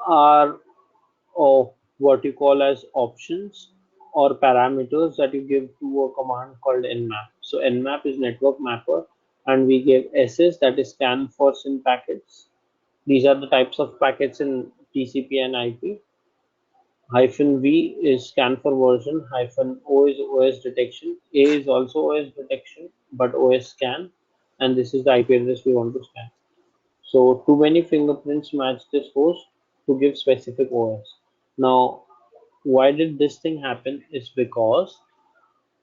are what you call as options or parameters that you give to a command called Nmap. So Nmap is network mapper, and we give SS, that is scan for SYN packets. These are the types of packets in TCP and IP. Hyphen V is scan for version. Hyphen O is OS detection. A is also OS detection, but OS scan. And this is the IP address we want to scan. So too many fingerprints match this host to give specific OS. Now, why did this thing happen is because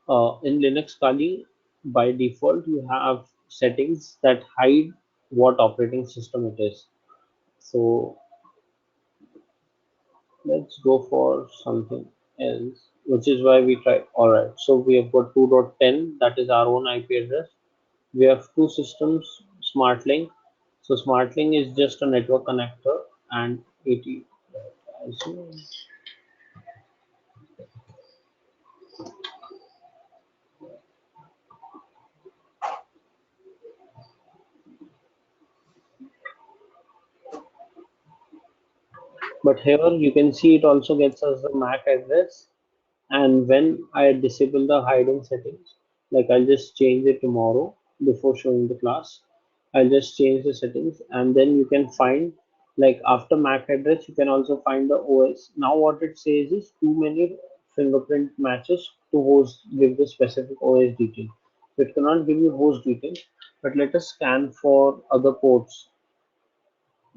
in Linux Kali, by default, you have settings that hide what operating system it is. So let's go for something else, which is why we try. All right, so we have got 2.10, that is our own IP address. We have two systems, SmartLink. So SmartLink is just a network connector, and 80. But here you can see it also gets us the MAC address. And when I disable the hiding settings, like I'll just change it tomorrow before showing the class. I'll just change the settings, and then you can find, like after MAC address, you can also find the OS. Now what it says is too many fingerprint matches to host give the specific OS detail. So it cannot give you host details, but let us scan for other ports.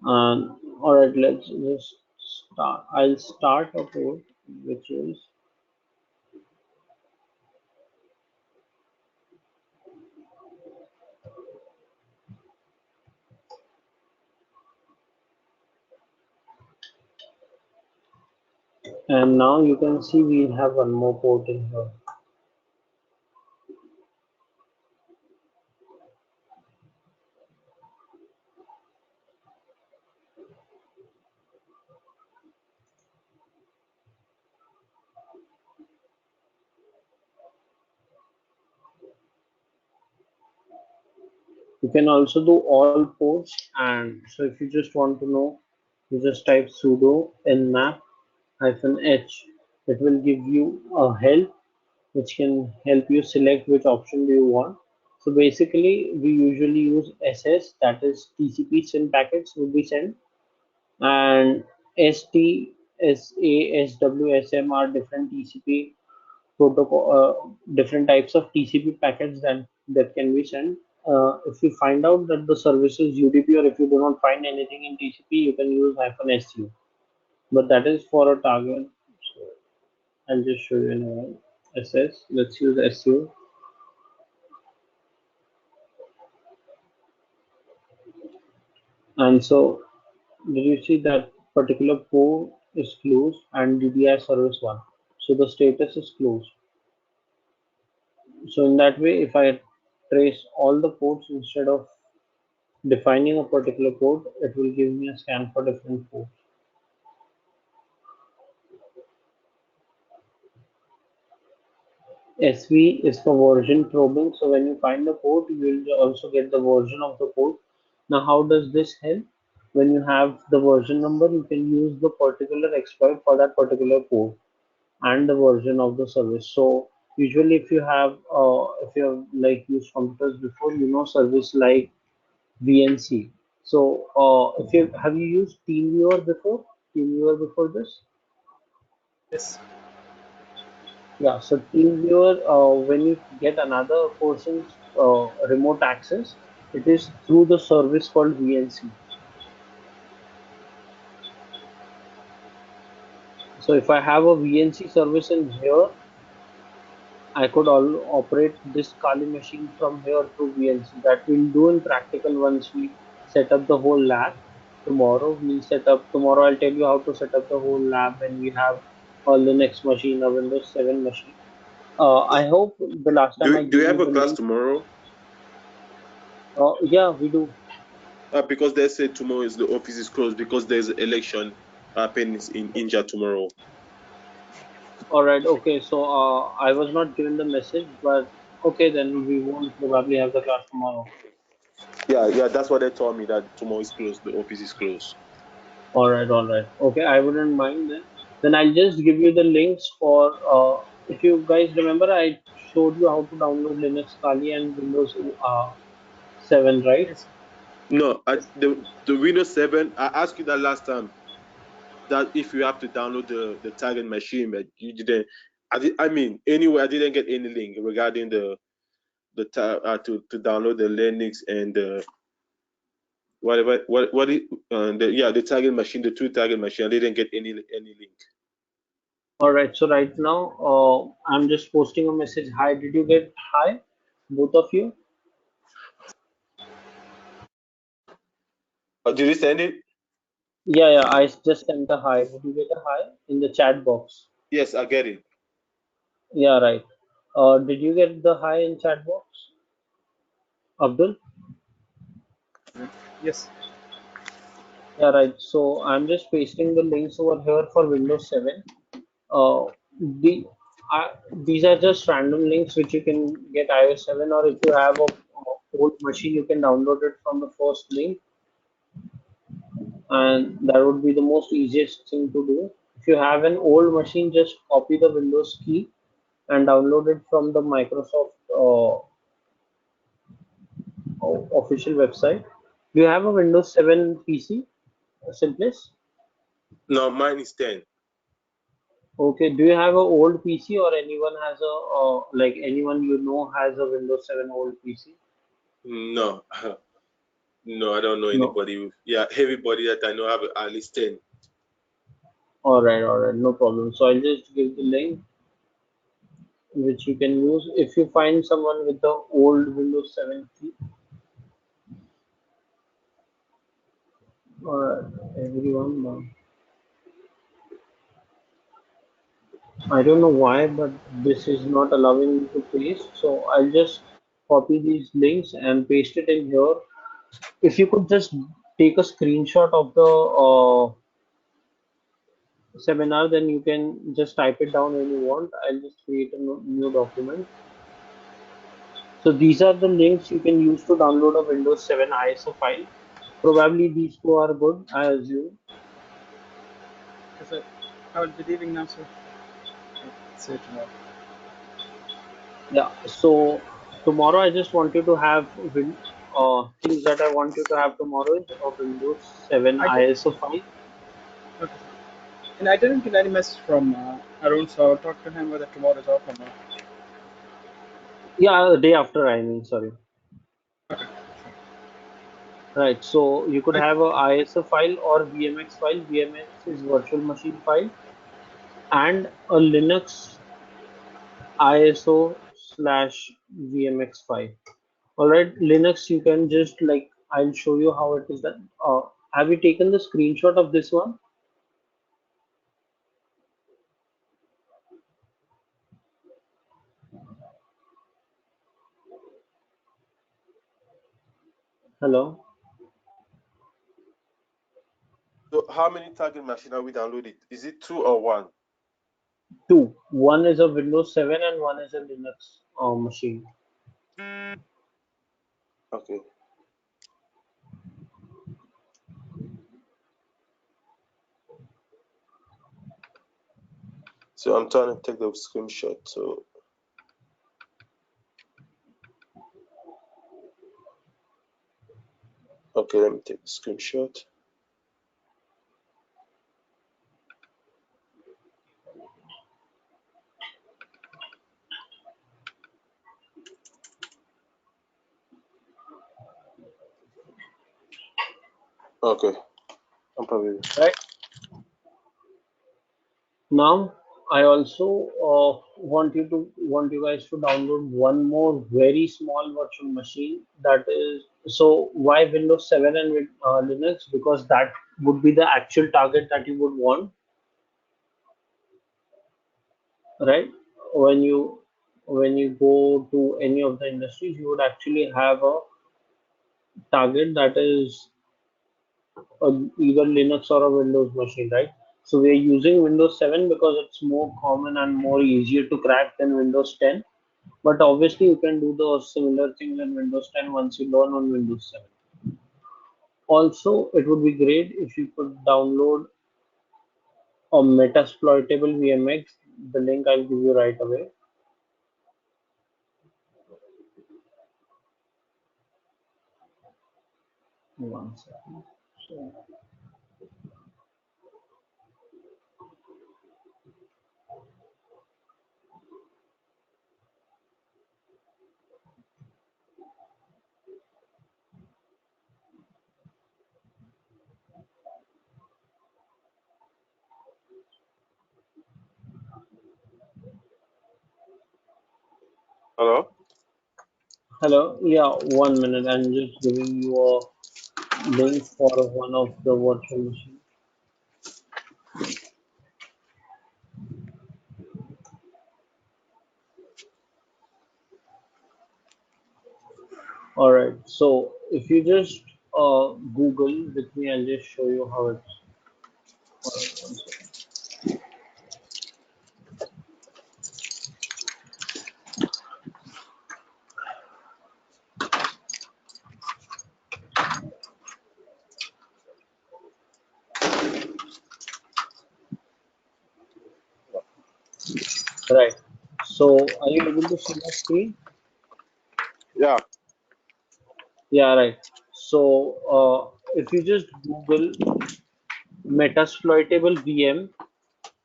And all right, let's just start. I'll start a port which is, and now you can see we have one more port in here. You can also do all ports, and so if you just want to know, you just type sudo nmap -h. It will give you a help which can help you select which option do you want. So basically, we usually use SS, that is TCP SYN packets will be sent, and ST, SA, SW, SM are different TCP protocol, different types of TCP packets that can be sent. If you find out that the service is UDP, or if you do not find anything in TCP, you can use -SU. But that is for a target. So I'll just show you in SS. Let's use SU. And so, did you see that particular port is closed and DDI service 1? So the status is closed. So in that way, if I trace all the ports instead of defining a particular port, it will give me a scan for different ports. SV is for version probing. So when you find the port, you will also get the version of the port. Now, how does this help? When you have the version number, you can use the particular exploit for that particular port and the version of the service. So usually, if you have like used computers before, you know service like VNC. So if you have you used TeamViewer before? TeamViewer before this? Yes. Yeah, so TeamViewer, when you get another person's remote access, it is through the service called VNC. So if I have a VNC service in here, I could all operate this Kali machine from here through VNC. That we'll do in practical once we set up the whole lab. Tomorrow I'll tell you how to set up the whole lab when we have a Linux machine, a Windows 7 machine. I hope the last time I Do gave you you have a the class link. tomorrow? Yeah, we do. Because they said tomorrow is the office is closed because there's an election happening in India tomorrow. All right. Okay. So I was not given the message, but okay, then we won't probably have the class tomorrow. Yeah, that's what they told me, that tomorrow is closed. The office is closed. All right, all right. Okay, I wouldn't mind then. Then I'll just give you the links for. If you guys remember, I showed you how to download Linux Kali and Windows 7, right? Yes, No, yes. the Windows 7. I asked you that last time. That if you have to download the target machine, but you didn't. I mean, anyway, I didn't get any link regarding to download the Linux and whatever the target machine, the two target machine. I didn't get any link. All right. So right now, I'm just posting a message. Hi, did you get hi, both of you? Did you send it? Yeah, yeah. I just sent a hi. Did you get a hi in the chat box? Yes, I get it. Yeah, right. Did you get the hi in chat box, Abdul? Yes. Yeah, right. So I'm just pasting the links over here for Windows 7. Uh, the these are just random links which you can get iOS 7, or if you have a old machine, you can download it from the first link, and that would be the most easiest thing to do. If you have an old machine, just copy the Windows key and download it from the Microsoft official website. Do you have a Windows 7 PC, Simplest? No, mine is 10. Okay. Do you have a old PC, or anyone has a like anyone you know has a Windows 7 old PC? No, no, I don't know No. anybody. Yeah, everybody that I know have at least 10. All right, no problem. So I'll just give the link which you can use if you find someone with the old Windows 7 key. All right, everyone. I don't know why, but this is not allowing me to paste. So I'll just copy these links and paste it in here. If you could just take a screenshot of the seminar, then you can just type it down when you want. I'll just create a new document. So these are the links you can use to download a Windows 7 ISO file. Probably these two are good, I assume. Yes, sir. I will be leaving now, sir. See you tomorrow. Yeah. So tomorrow I just want you to have things that I want you to have tomorrow is a Windows 7 I did. ISO file. Okay, sir. And I didn't get any message from Arun, so I'll talk to him whether tomorrow is off or not. Yeah, the day after, I mean, sorry. Okay. Right. So you could I, have a ISO file or VMX file. VMX is virtual machine file, and a Linux ISO slash VMX file. All right, Linux, you can just like, I'll show you how it is done. Have you taken the screenshot of this one? Hello? So how many target machine are we downloaded? Is it two or one? Two. One is a Windows 7 and one is a Linux machine. Okay. So I'm trying to take the screenshot. So okay, let me take the screenshot. Okay, I'm probably Right. Now, I also want you guys to download one more very small virtual machine. That is, so why Windows 7 and Linux? Because that would be the actual target that you would want, right? When you when you go to any of the industries, you would actually have a target that is either Linux or a Windows machine, right? So we are using Windows 7 because it's more common and more easier to crack than Windows 10. But obviously, you can do the similar things in Windows 10 once you learn on Windows 7. Also, it would be great if you could download a Metasploitable VMX. The link I'll give you right away. One second. So, Hello? hello. Yeah, 1 minute. I'm just giving you a link for one of the virtual machines. All right. So if you just Google with me, I'll just show you how it's. All right, one second. Right. So are you able to see my screen? Yeah. Yeah, right. So if you just Google Metasploitable VM,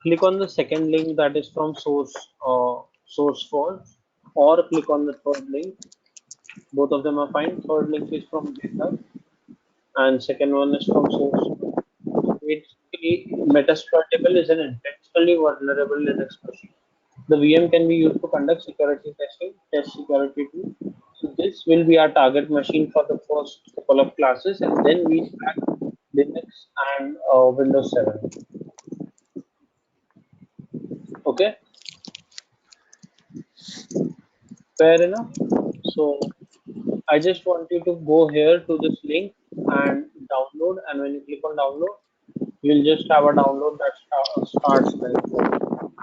click on the second link that is from SourceForge, or click on the third link. Both of them are fine. Third link is from GitHub, and second one is from SourceForge. So basically, Metasploitable is an intentionally vulnerable Linux machine. The VM can be used to conduct security testing, test security too. So this will be our target machine for the first couple of classes, and then we'll crack Linux and Windows 7. Okay, fair enough. So I just want you to go here to this link and download. And when you click on download, you'll just have a download that starts like this.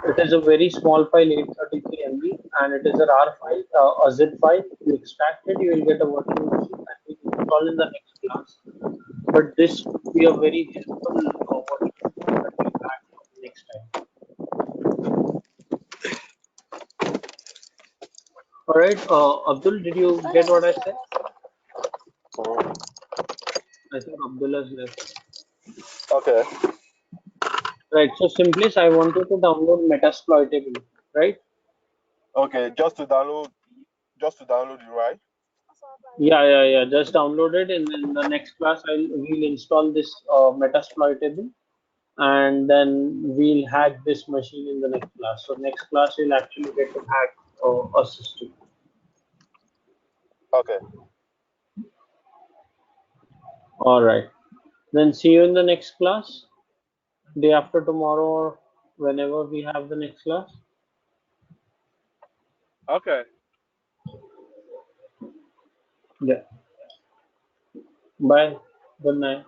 It is a very small file, 833 MB, and it is a RAR file, a zip file. You extract it, you will get a virtual machine that we install in the next class. But this would be a very helpful virtual machine that we'll crack next time. All right, Abdul, did you get what I said? Mhm. I think Abdul has left. Okay. Right, so simply, I want you to download Metasploitable, right? Okay. Just to download it, right? Yeah. Just download it, and in the next class, we'll install this Metasploitable, and then we'll hack this machine in the next class. So next class, we'll actually get to hack a system. Okay. All right. Then see you in the next class, day after tomorrow, or whenever we have the next class. Okay. Yeah. Bye. Good night.